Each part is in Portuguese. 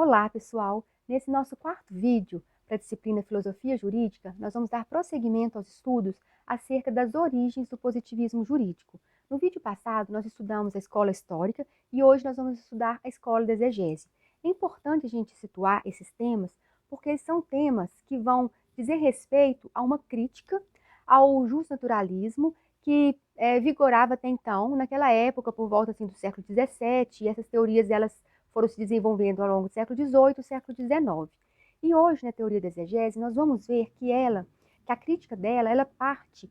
Olá, pessoal! Nesse nosso quarto vídeo para a disciplina Filosofia Jurídica, nós vamos dar prosseguimento aos estudos acerca das origens do positivismo jurídico. No vídeo passado, nós estudamos a escola histórica e hoje nós vamos estudar a escola da exegese. É importante a gente situar esses temas porque eles são temas que vão dizer respeito a uma crítica ao justnaturalismo que vigorava até então, naquela época, por volta assim, do século XVII, e essas teorias elas foram se desenvolvendo ao longo do século XVIII e século XIX. E hoje, na teoria da exegese, nós vamos ver que a crítica dela, ela parte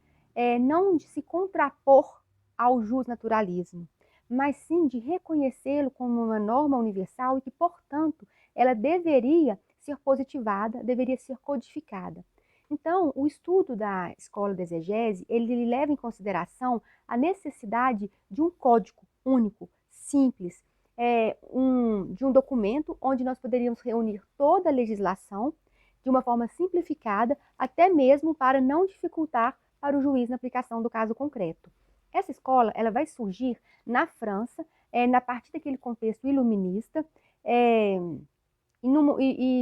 não de se contrapor ao justnaturalismo, mas sim de reconhecê-lo como uma norma universal e que, portanto, ela deveria ser positivada, deveria ser codificada. Então, o estudo da escola da exegese, ele leva em consideração a necessidade de um código único, simples, de um documento onde nós poderíamos reunir toda a legislação de uma forma simplificada, até mesmo para não dificultar para o juiz na aplicação do caso concreto. Essa escola ela vai surgir na França, na partir daquele contexto iluminista, e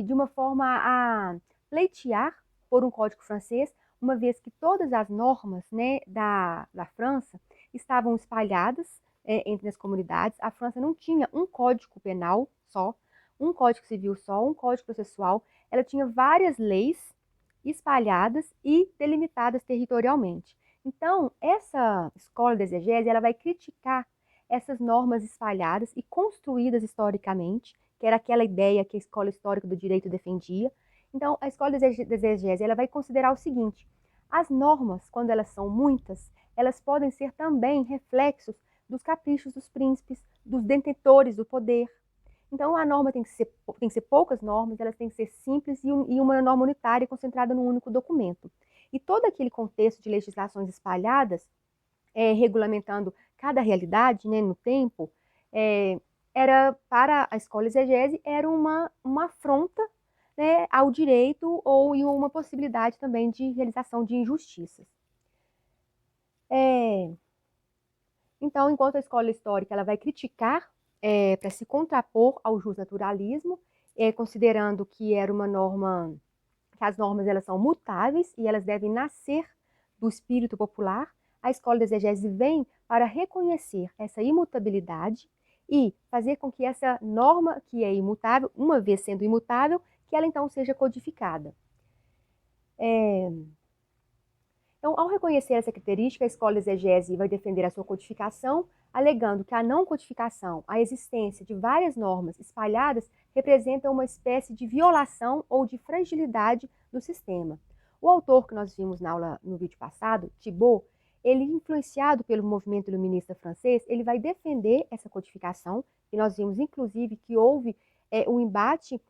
de uma forma a pleitear por um código francês, uma vez que todas as normas, né, da França estavam espalhadas entre as comunidades. A França não tinha um código penal só, um código civil só, um código processual. Ela tinha várias leis espalhadas e delimitadas territorialmente. Então, essa escola de exegese, ela vai criticar essas normas espalhadas e construídas historicamente, que era aquela ideia que a escola histórica do direito defendia. Então, a escola de exegese, ela vai considerar o seguinte: as normas, quando elas são muitas, elas podem ser também reflexos dos caprichos dos príncipes, dos detentores do poder. Então, a norma tem que ser poucas normas, elas têm que ser simples e uma norma unitária concentrada num único documento. E todo aquele contexto de legislações espalhadas, regulamentando cada realidade, né, no tempo, era para a escola exegese era uma afronta, né, ao direito ou uma possibilidade também de realização de injustiças. Então, enquanto a escola histórica ela vai criticar para se contrapor ao justnaturalismo, considerando que era uma norma, que as normas elas são mutáveis e elas devem nascer do espírito popular, a escola da exegese vem para reconhecer essa imutabilidade e fazer com que essa norma que é imutável, uma vez sendo imutável, que ela então seja codificada. Então, ao reconhecer essa característica, a escola exegese vai defender a sua codificação, alegando que a não codificação, a existência de várias normas espalhadas, representa uma espécie de violação ou de fragilidade do sistema. O autor que nós vimos na aula no vídeo passado, Thibaut, ele, influenciado pelo movimento iluminista francês, ele vai defender essa codificação, e nós vimos, inclusive, que houve um embate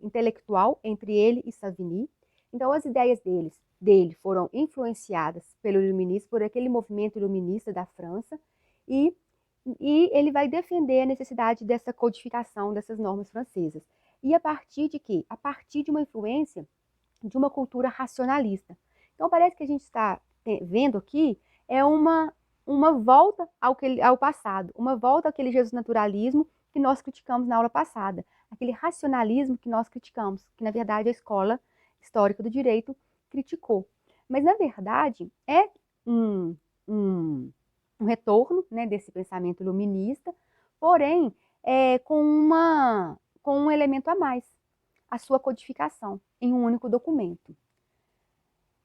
intelectual entre ele e Savigny. Então, as ideias dele foram influenciadas pelo iluminismo, por aquele movimento iluminista da França, e ele vai defender a necessidade dessa codificação dessas normas francesas. E a partir de quê? A partir de uma influência de uma cultura racionalista. Então, parece que a gente está vendo aqui uma volta ao passado, uma volta àquele justnaturalismo que nós criticamos na aula passada, aquele racionalismo que nós criticamos, que na verdade a escola histórica do direito criticou. Mas, na verdade, é um retorno, né, desse pensamento iluminista, porém, com um elemento a mais, a sua codificação em um único documento.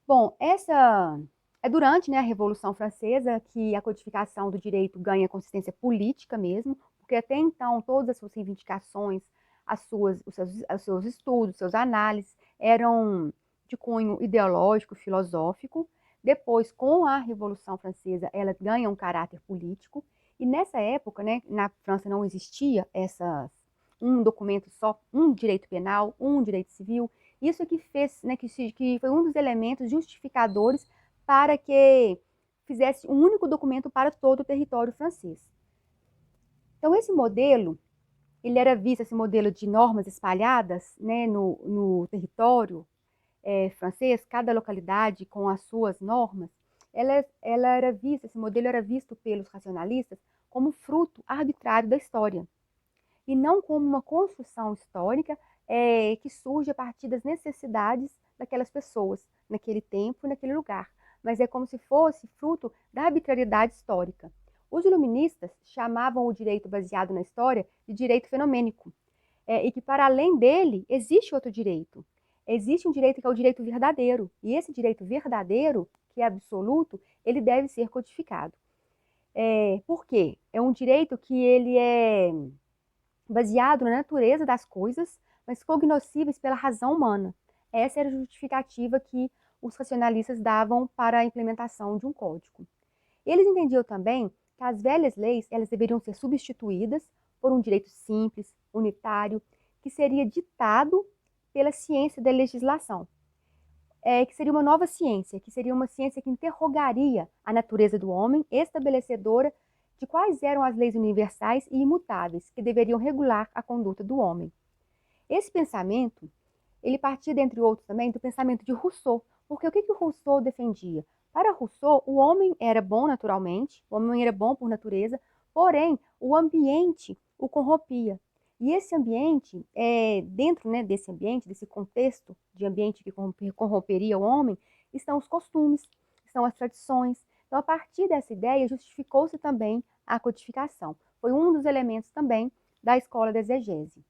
Bom, essa é durante, né, a Revolução Francesa que a codificação do direito ganha consistência política mesmo, porque até então todas as suas reivindicações, os seus estudos, seus análises eram de cunho ideológico, filosófico. Depois, com a Revolução Francesa, ela ganha um caráter político. E nessa época, né, na França não existia um documento só, um direito penal, um direito civil. Isso é que fez, né, que foi um dos elementos justificadores para que fizesse um único documento para todo o território francês. Então, esse modelo, ele era visto, esse modelo de normas espalhadas, né, no território francês, cada localidade com as suas normas, ela era vista, esse modelo era visto pelos racionalistas como fruto arbitrário da história. e não como uma construção histórica que surge a partir das necessidades daquelas pessoas, naquele tempo, naquele lugar, mas é como se fosse fruto da arbitrariedade histórica. Os iluministas chamavam o direito baseado na história de direito fenomênico, e que para além dele existe outro direito. Existe um direito que é o direito verdadeiro, e esse direito verdadeiro, que é absoluto, ele deve ser codificado. Por quê? É um direito que ele é baseado na natureza das coisas, mas cognoscíveis pela razão humana. Essa era a justificativa que os racionalistas davam para a implementação de um código. Eles entendiam também que as velhas leis elas deveriam ser substituídas por um direito simples, unitário, que seria ditado pela ciência da legislação. Que seria uma nova ciência, que seria uma ciência que interrogaria a natureza do homem, estabelecedora de quais eram as leis universais e imutáveis que deveriam regular a conduta do homem. Esse pensamento, ele partia, dentre outros também, do pensamento de Rousseau, porque o que Rousseau defendia? Para Rousseau, o homem era bom naturalmente, o homem era bom por natureza, porém, o ambiente o corrompia. E esse ambiente, dentro desse ambiente, desse contexto de ambiente que corromperia o homem, estão os costumes, estão as tradições. Então, a partir dessa ideia, justificou-se também a codificação. Foi um dos elementos também da escola da exegese.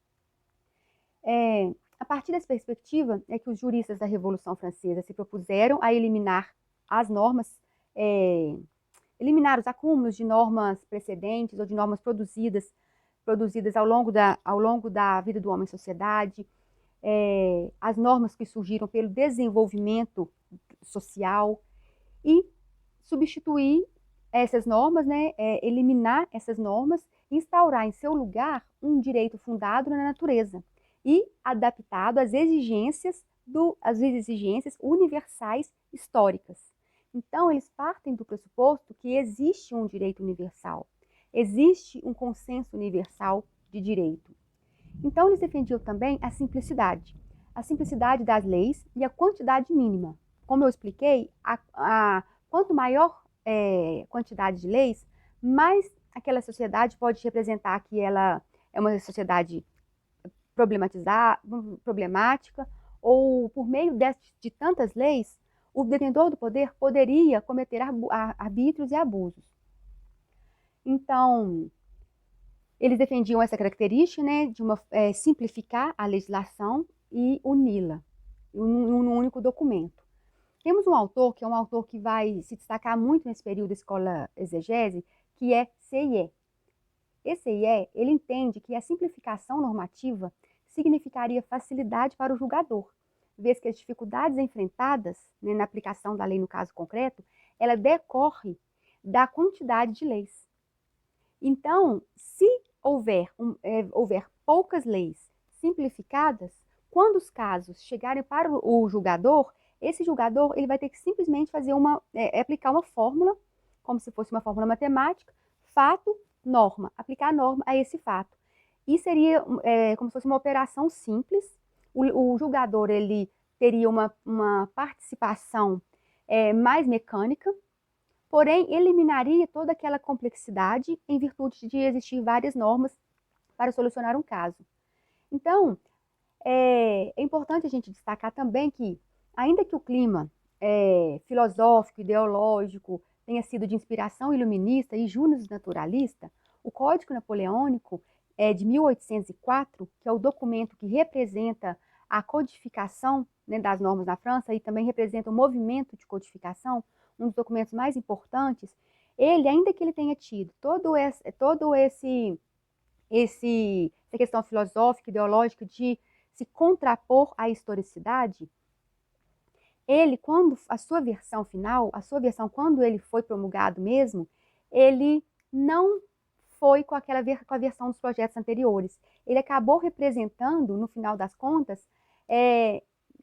A partir dessa perspectiva é que os juristas da Revolução Francesa se propuseram a eliminar as normas, eliminar os acúmulos de normas precedentes ou de normas produzidas ao longo da vida do homem em sociedade, as normas que surgiram pelo desenvolvimento social e substituir essas normas, eliminar essas normas e instaurar em seu lugar um direito fundado na natureza e adaptado às exigências universais históricas. Então, eles partem do pressuposto que existe um direito universal, existe um consenso universal de direito. Então, eles defendiam também a simplicidade das leis e a quantidade mínima. Como eu expliquei, quanto maior quantidade de leis, mais aquela sociedade pode representar que ela é uma sociedade problemática, ou por meio de tantas leis, o detentor do poder poderia cometer arbítrios e abusos. Então, eles defendiam essa característica, de simplificar a legislação e uni-la em um único documento. Temos um autor, que é um autor que vai se destacar muito nesse período da escola exegese, que é Sieyès. Esse Sieyès, ele entende que a simplificação normativa significaria facilidade para o julgador, vez que as dificuldades enfrentadas na aplicação da lei no caso concreto, ela decorre da quantidade de leis. Então, se houver poucas leis simplificadas, quando os casos chegarem para o julgador, esse julgador ele vai ter que simplesmente fazer aplicar uma fórmula, como se fosse uma fórmula matemática, fato, norma, aplicar a norma a esse fato. E seria como se fosse uma operação simples. O julgador ele teria uma participação mais mecânica, porém eliminaria toda aquela complexidade em virtude de existir várias normas para solucionar um caso. Então, é importante a gente destacar também que, ainda que o clima filosófico, ideológico, tenha sido de inspiração iluminista e júnior-naturalista, o Código Napoleônico de 1804, que é o documento que representa a codificação das normas na França e também representa o movimento de codificação, um dos documentos mais importantes, ele, ainda que ele tenha tido essa questão filosófica, ideológica de se contrapor à historicidade, ele, quando a sua versão final, quando ele foi promulgado mesmo, ele não foi com a versão dos projetos anteriores. Ele acabou representando, no final das contas,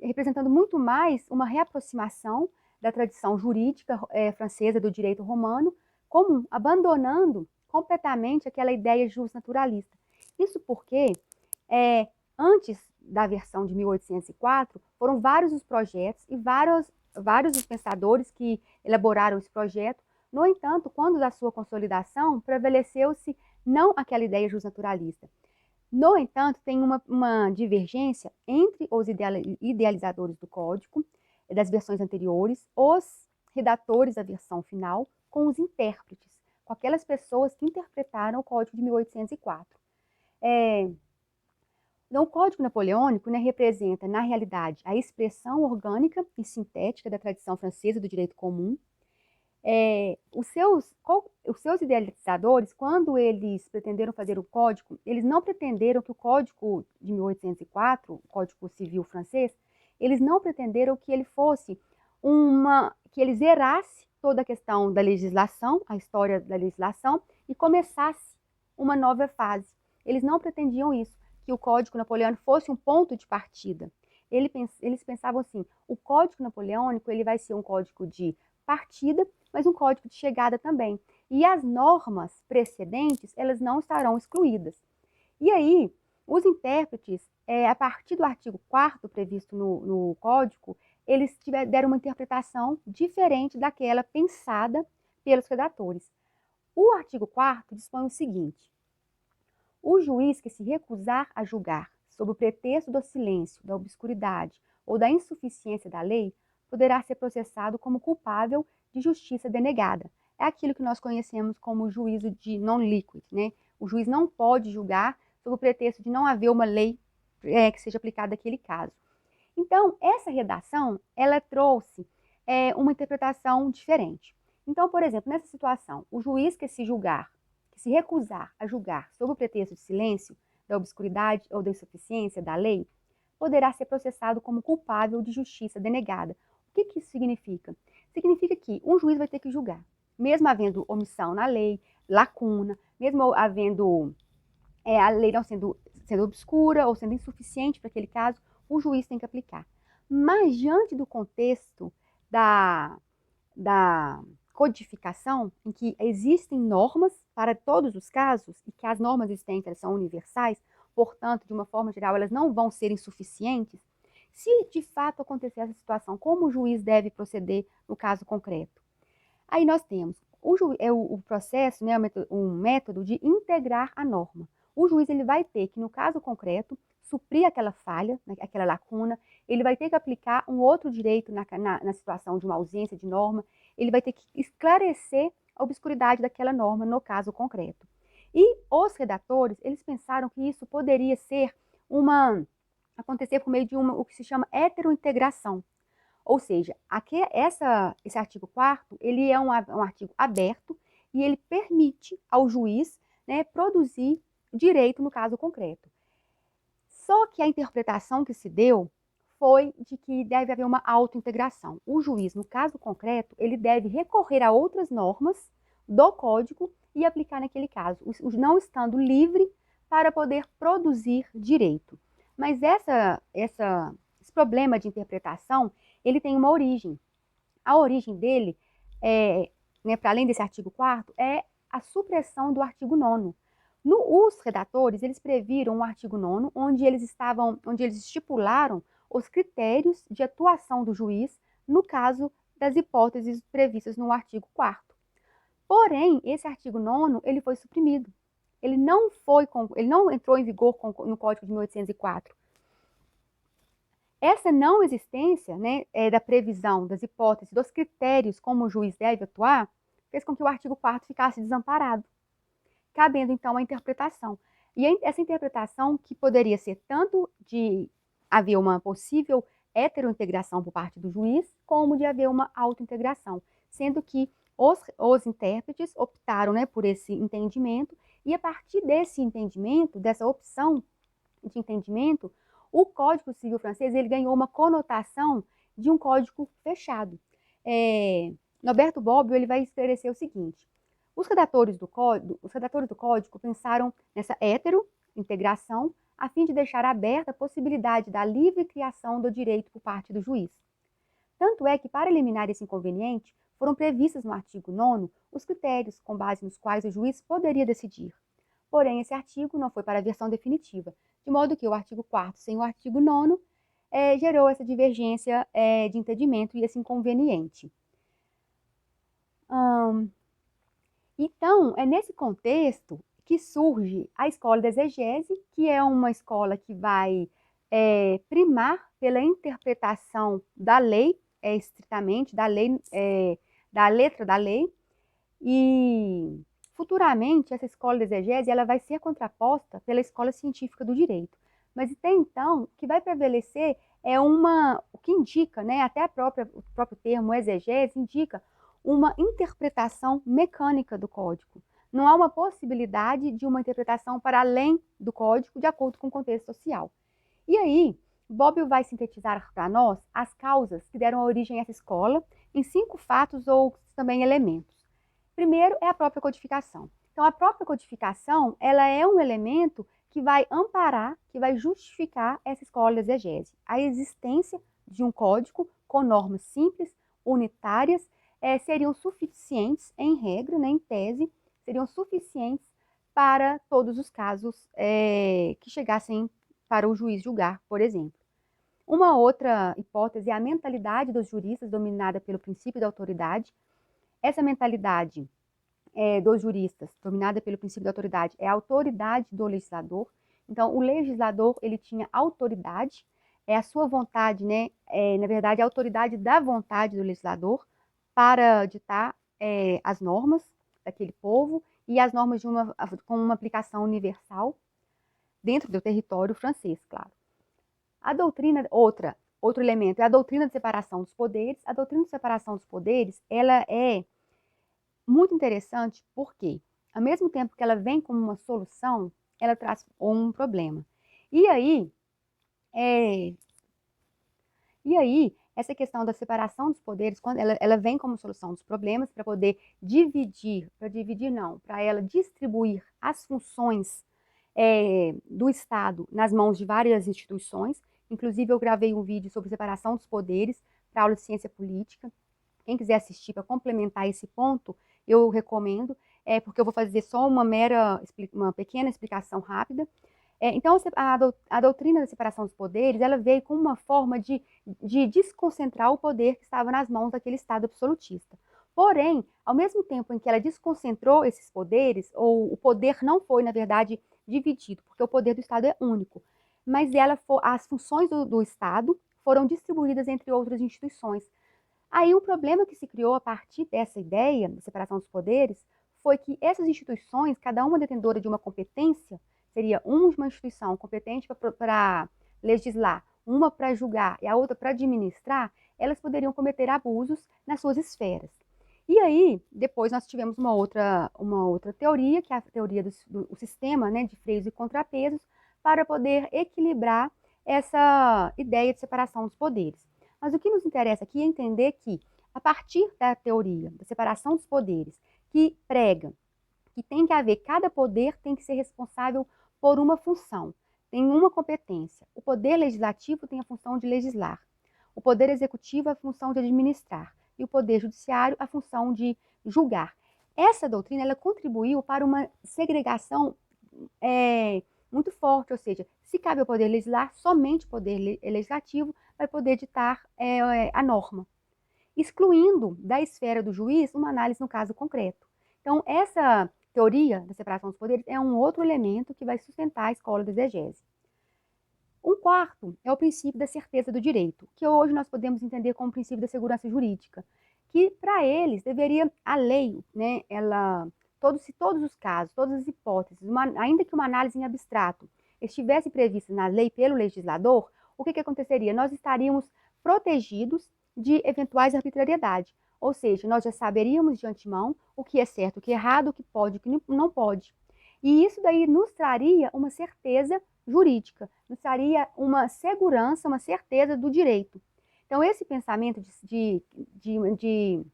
representando muito mais uma reaproximação da tradição jurídica francesa do direito romano, como abandonando completamente aquela ideia justnaturalista. Isso porque, antes da versão de 1804, foram vários os projetos e vários os pensadores que elaboraram esse projeto. No entanto, quando da sua consolidação, prevaleceu-se não aquela ideia justnaturalista, No entanto, tem uma divergência entre os idealizadores do código, das versões anteriores, os redatores da versão final, com os intérpretes, com aquelas pessoas que interpretaram o Código de 1804. Então, o Código Napoleônico, né, representa, na realidade, a expressão orgânica e sintética da tradição francesa do direito comum. Os seus idealizadores, quando eles pretenderam fazer o código, eles não pretenderam que o Código de 1804, o Código Civil francês, eles não pretenderam que ele fosse que ele zerasse toda a questão da legislação, a história da legislação, e começasse uma nova fase. Eles não pretendiam isso, que o Código Napoleônico fosse um ponto de partida. Eles pensavam assim, o Código Napoleônico ele vai ser um código de partida, mas um código de chegada também. E as normas precedentes, elas não estarão excluídas. E aí, os intérpretes, a partir do artigo 4º previsto no código, eles deram uma interpretação diferente daquela pensada pelos redatores. O artigo 4º dispõe o seguinte: o juiz que se recusar a julgar sob o pretexto do silêncio, da obscuridade ou da insuficiência da lei, poderá ser processado como culpável de justiça denegada. É aquilo que nós conhecemos como juízo de non liquid, né? O juiz não pode julgar sob o pretexto de não haver uma lei que seja aplicada naquele caso. Então, essa redação, ela trouxe uma interpretação diferente. Então, por exemplo, nessa situação, o juiz que se recusar a julgar sob o pretexto de silêncio, da obscuridade ou da insuficiência da lei, poderá ser processado como culpável de justiça denegada. O que isso significa? Significa que um juiz vai ter que julgar, mesmo havendo omissão na lei, lacuna, mesmo havendo a lei não sendo obscura ou sendo insuficiente para aquele caso, o juiz tem que aplicar. Mas diante do contexto da codificação, em que existem normas para todos os casos, e que as normas existentes são universais, portanto, de uma forma geral, elas não vão ser insuficientes, se de fato acontecer essa situação, como o juiz deve proceder no caso concreto? Aí nós temos o processo, né, um método de integrar a norma. O juiz ele vai ter que, no caso concreto, suprir aquela falha, né, aquela lacuna, ele vai ter que aplicar um outro direito na situação de uma ausência de norma, ele vai ter que esclarecer a obscuridade daquela norma no caso concreto. E os redatores, eles pensaram que isso poderia ser acontecer por meio de o que se chama heterointegração. Ou seja, esse artigo 4º, ele é um artigo aberto e ele permite ao juiz, né, produzir direito no caso concreto. Só que a interpretação que se deu foi de que deve haver uma autointegração. O juiz, no caso concreto, ele deve recorrer a outras normas do código e aplicar naquele caso, não estando livre para poder produzir direito. Mas esse problema de interpretação, ele tem uma origem. A origem dele, né, para além desse artigo 4º, é a supressão do artigo 9º. Os redatores, eles previram um artigo 9º, onde eles estipularam os critérios de atuação do juiz no caso das hipóteses previstas no artigo 4º. Porém, esse artigo 9º, ele foi suprimido. Ele não entrou em vigor no Código de 1804. Essa não existência, né, da previsão das hipóteses, dos critérios como o juiz deve atuar, fez com que o artigo 4º ficasse desamparado, cabendo então a interpretação. E essa interpretação que poderia ser tanto de haver uma possível heterointegração por parte do juiz, como de haver uma autointegração, sendo que os intérpretes optaram, né, por esse entendimento, e a partir desse entendimento, dessa opção de entendimento, o Código Civil francês ele ganhou uma conotação de um código fechado. Norberto Bobbio ele vai esclarecer o seguinte: os redatores do código pensaram nessa heterointegração a fim de deixar aberta a possibilidade da livre criação do direito por parte do juiz. Tanto é que, para eliminar esse inconveniente, foram previstas no artigo 9º os critérios com base nos quais o juiz poderia decidir. Porém, esse artigo não foi para a versão definitiva, de modo que o artigo 4º sem o artigo 9º gerou essa divergência de entendimento e esse inconveniente. Então, é nesse contexto que que surge a escola da exegese, que é uma escola que vai primar pela interpretação da lei, estritamente, da lei, da letra da lei, e futuramente essa escola de exegese ela vai ser contraposta pela escola científica do direito. Mas até então, o que vai prevalecer é o que indica, né, até o próprio termo exegese indica uma interpretação mecânica do código. Não há uma possibilidade de uma interpretação para além do código de acordo com o contexto social. E aí, Bobbio vai sintetizar para nós as causas que deram origem a essa escola em 5 fatos ou também elementos. Primeiro é a própria codificação. Então, a própria codificação, ela é um elemento que vai amparar, que vai justificar essa escola de exegese. A existência de um código com normas simples, unitárias, seriam suficientes, em regra, né, em tese, seriam suficientes para todos os casos que chegassem para o juiz julgar, por exemplo. Uma outra hipótese é a mentalidade dos juristas, dominada pelo princípio da autoridade. Essa mentalidade dos juristas, dominada pelo princípio da autoridade, é a autoridade do legislador. Então, o legislador, ele tinha autoridade, é a sua vontade, né? Na verdade, a autoridade da vontade do legislador para ditar as normas daquele povo e as normas com uma aplicação universal dentro do território francês, claro. A doutrina, outro elemento, é a doutrina de separação dos poderes. A doutrina de separação dos poderes, ela é muito interessante porque, ao mesmo tempo que ela vem como uma solução, ela traz um problema. E aí, essa questão da separação dos poderes, quando ela vem como solução dos problemas para poder para ela distribuir as funções do Estado nas mãos de várias instituições. Inclusive, eu gravei um vídeo sobre separação dos poderes para aula de ciência política. Quem quiser assistir para complementar esse ponto, eu recomendo, porque eu vou fazer só uma pequena explicação rápida. Então, a doutrina da separação dos poderes, ela veio com uma forma de desconcentrar o poder que estava nas mãos daquele Estado absolutista. Porém, ao mesmo tempo em que ela desconcentrou esses poderes, ou o poder não foi, na verdade, dividido, porque o poder do Estado é único, mas as funções do Estado foram distribuídas entre outras instituições. Aí o problema que se criou a partir dessa ideia de separação dos poderes foi que essas instituições, cada uma detentora de uma competência, seria uma instituição competente para legislar, uma para julgar e a outra para administrar, elas poderiam cometer abusos nas suas esferas. E aí, depois nós tivemos uma outra teoria, que é a teoria do sistema, né, de freios e contrapesos, para poder equilibrar essa ideia de separação dos poderes. Mas o que nos interessa aqui é entender que, a partir da teoria da separação dos poderes, que prega que tem que haver, cada poder tem que ser responsável por uma função, tem uma competência. O poder legislativo tem a função de legislar, o poder executivo a função de administrar, e o poder judiciário a função de julgar. Essa doutrina ela contribuiu para uma segregação muito forte, ou seja, se cabe ao poder legislar, somente o poder legislativo vai poder ditar a norma, excluindo da esfera do juiz uma análise no caso concreto. Então, essa teoria da separação dos poderes é um outro elemento que vai sustentar a escola da exegese. Um quarto é o princípio da certeza do direito, que hoje nós podemos entender como princípio da segurança jurídica, que para eles deveria a lei, né, se todos os casos, todas as hipóteses, ainda que uma análise em abstrato estivesse prevista na lei pelo legislador, o que aconteceria? Nós estaríamos protegidos de eventuais arbitrariedade, ou seja, nós já saberíamos de antemão o que é certo, o que é errado, o que pode, o que não pode. E isso daí nos traria uma certeza jurídica, nos traria uma segurança, uma certeza do direito. Então, esse pensamento de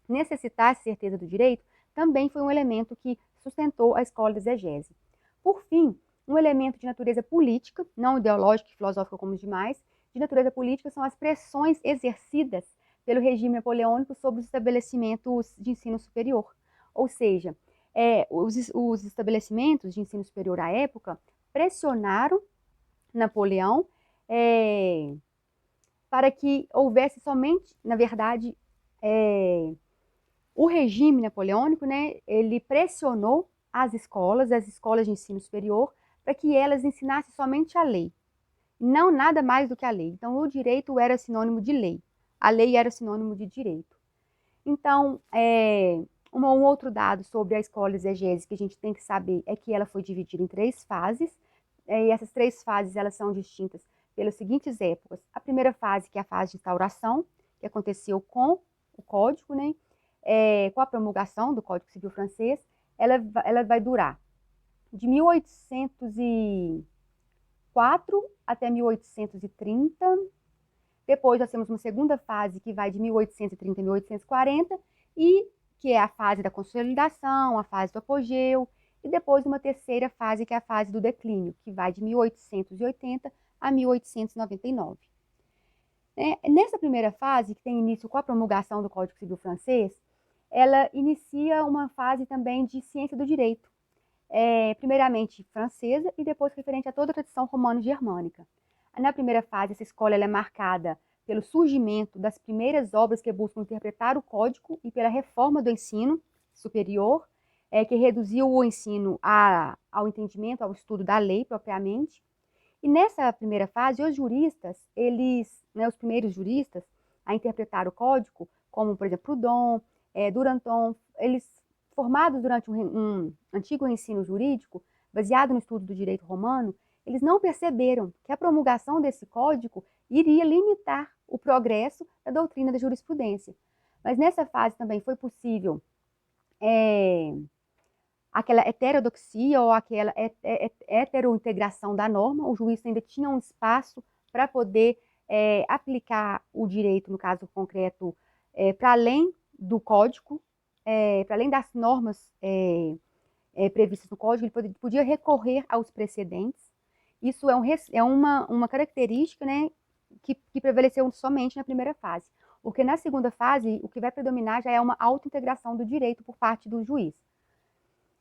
necessitar essa certeza do direito também foi um elemento que sustentou a escola da exegese. Por fim, um elemento de natureza política, não ideológica e filosófica como os demais, de natureza política são as pressões exercidas pelo regime napoleônico sobre os estabelecimentos de ensino superior. Ou seja, os estabelecimentos de ensino superior à época pressionaram Napoleão para que houvesse somente, na verdade, o regime napoleônico, né, ele pressionou as escolas de ensino superior, para que elas ensinassem somente a lei, não nada mais do que a lei. Então, o direito era sinônimo de lei, a lei era sinônimo de direito. Então, um outro dado sobre a escola exegese que a gente tem que saber é que ela foi dividida em 3 fases, e essas 3 fases elas são distintas pelas seguintes épocas. A primeira fase, que é a fase de instauração, que aconteceu com o Código, né? Com a promulgação do Código Civil francês, ela vai durar de 1804 até 1830. Depois nós temos uma segunda fase que vai de 1830 a 1840, e que é a fase da consolidação, a fase do apogeu, e depois uma terceira fase, que é a fase do declínio, que vai de 1880 a 1899. Nessa primeira fase, que tem início com a promulgação do Código Civil francês, ela inicia uma fase também de ciência do direito, primeiramente francesa e depois referente a toda a tradição romano-germânica. Na primeira fase, essa escola é marcada pelo surgimento das primeiras obras que buscam interpretar o código e pela reforma do ensino superior, que reduziu o ensino ao entendimento, ao estudo da lei propriamente. E nessa primeira fase, os juristas, os primeiros juristas a interpretar o código, como, por exemplo, Proudhon, Duranton, eles formados durante um antigo ensino jurídico, baseado no estudo do direito romano, eles não perceberam que a promulgação desse código iria limitar o progresso da doutrina da jurisprudência. Mas nessa fase também foi possível aquela heterodoxia ou aquela heterointegração da norma. O juiz ainda tinha um espaço para poder aplicar o direito, no caso concreto, para além do código, para além das normas previstas no código, ele podia recorrer aos precedentes. Isso é uma característica, né, que prevaleceu somente na primeira fase, porque na segunda fase o que vai predominar já é uma autointegração do direito por parte do juiz.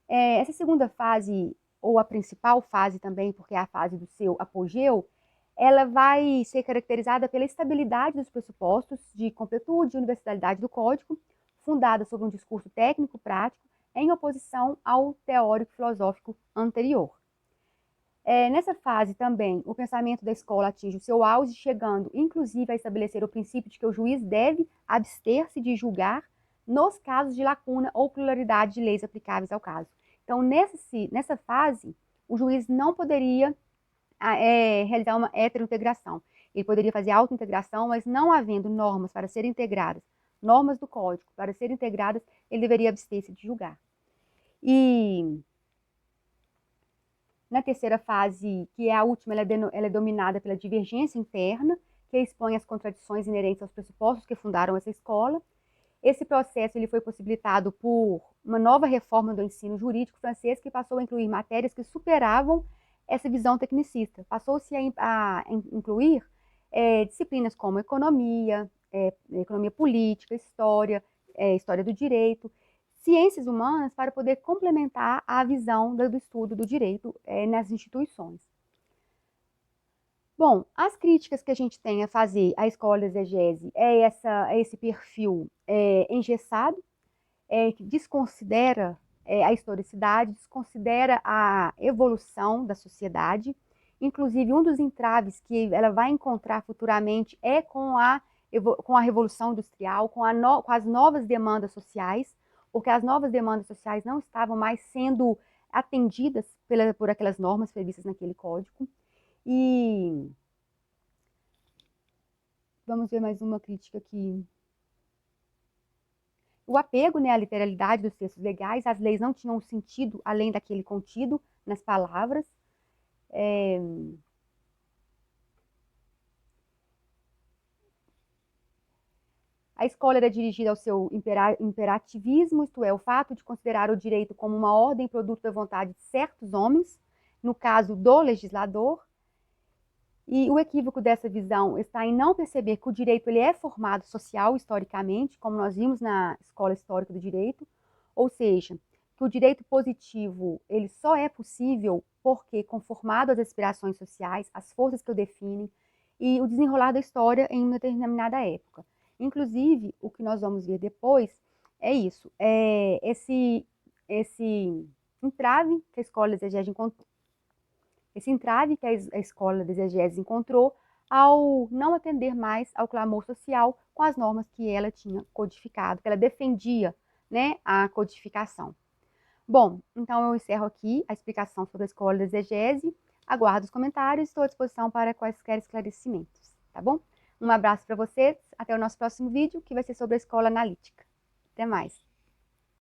Essa segunda fase, ou a principal fase também, porque é a fase do seu apogeu, ela vai ser caracterizada pela estabilidade dos pressupostos de completude e universalidade do código, fundada sobre um discurso técnico-prático, em oposição ao teórico-filosófico anterior. Nessa fase também, o pensamento da escola atinge o seu auge, chegando inclusive a estabelecer o princípio de que o juiz deve abster-se de julgar nos casos de lacuna ou pluralidade de leis aplicáveis ao caso. Então, nessa fase, o juiz não poderia realizar uma heterointegração. Ele poderia fazer autointegração, mas não havendo normas para serem integradas, normas do código para serem integradas, ele deveria abster-se de julgar. E na terceira fase, que é a última, ela é dominada pela divergência interna, que expõe as contradições inerentes aos pressupostos que fundaram essa escola. Esse processo ele foi possibilitado por uma nova reforma do ensino jurídico francês, que passou a incluir matérias que superavam essa visão tecnicista. Passou-se a incluir disciplinas como economia, economia política, história, história do direito, ciências humanas, para poder complementar a visão do estudo do direito nas instituições. Bom, as críticas que a gente tem a fazer à escola exegese é esse perfil engessado, que desconsidera a historicidade, desconsidera a evolução da sociedade. Inclusive, um dos entraves que ela vai encontrar futuramente é com a Revolução Industrial, com as novas demandas sociais, porque as novas demandas sociais não estavam mais sendo atendidas por aquelas normas previstas naquele código. E vamos ver mais uma crítica aqui. O apego, né, à literalidade dos textos legais, as leis não tinham um sentido além daquele contido nas palavras. A escola era dirigida ao seu imperativismo, isto é, o fato de considerar o direito como uma ordem produto da vontade de certos homens, no caso do legislador. E o equívoco dessa visão está em não perceber que o direito ele é formado social, historicamente, como nós vimos na Escola Histórica do Direito, ou seja, que o direito positivo ele só é possível porque conformado às aspirações sociais, às forças que o definem e o desenrolar da história em uma determinada época. Inclusive, o que nós vamos ver depois é isso, esse entrave que a escola de exegese encontrou. Esse entrave que a escola de exegese encontrou ao não atender mais ao clamor social com as normas que ela tinha codificado, que ela defendia, né, a codificação. Bom, então eu encerro aqui a explicação sobre a escola de exegese, aguardo os comentários e estou à disposição para quaisquer esclarecimentos, tá bom? Um abraço para vocês, até o nosso próximo vídeo, que vai ser sobre a escola analítica. Até mais!